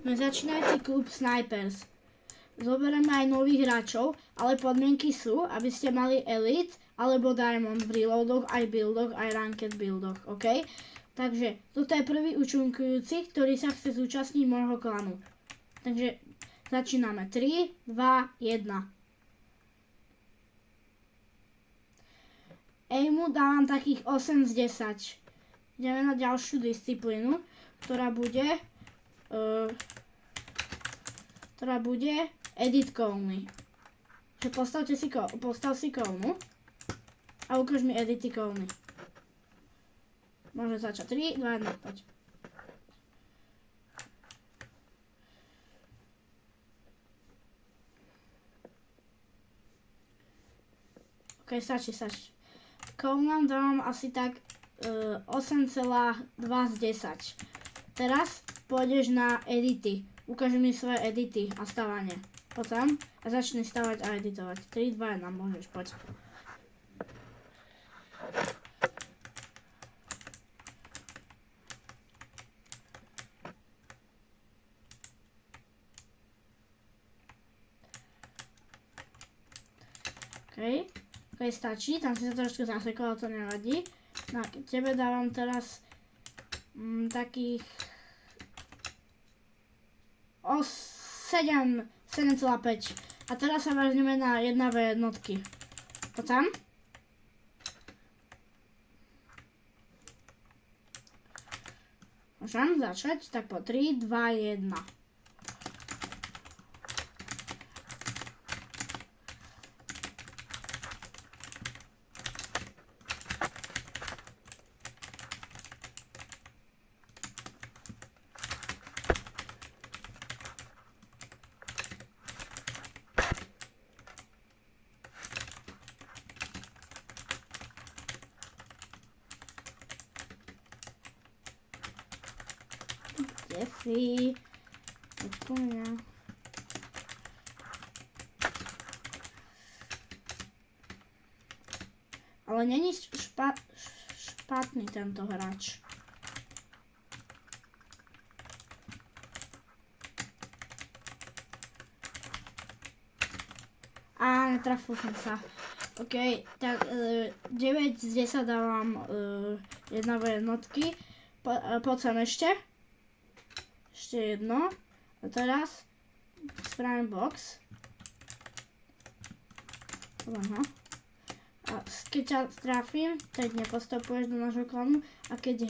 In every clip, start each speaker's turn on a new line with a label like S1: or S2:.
S1: Sme začínajúci klub Snipers. Zoberieme aj nových hráčov, ale podmienky sú, aby ste mali Elite alebo Diamond v reloadoch, aj buildoch, aj ranked buildoch, OK? Takže toto je prvý účinkujúci, ktorý sa chce zúčastniť môjho klanu. Takže začíname. 3, 2, 1. Aimu dávam takých 8 z 10. Ideme na ďalšiu disciplínu, ktorá bude edit kolmy. Postav si kolmu a ukáž mi edity kolmy. Môžem začať. 3, 2, 1, poď. OK, stačí. Kolmám dávam asi tak 8,2 z 10. Teraz pôjdeš na edity. Ukáž mi svoje edity a stavanie. Poď tam a začni stavať a editovať. 3, 2, 1, môžeš, poď. OK, stačí, tam si sa trošku zasekol, to nevadí. Na tebe dávam teraz takých 7,5. A teraz sa vezmeme na 1v jednotky. Poď tam. Môžem začať? Tak po 3, 2, 1. Jeffy. Odpomňa. Ale není špatný tento hráč. Netrafil som sa. OK, tak 9 z 10 dávam 1v jednotky. Poď sem ešte. Ešte jedno. A teraz spravím box. Aha. A keď ťa trafím, tak nepostupuješ do nášho klanu. A keď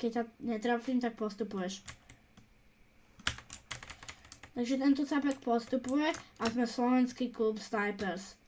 S1: ťa netrafím, tak postupuješ. Takže tento capek postupuje a sme slovenský klub Snipers.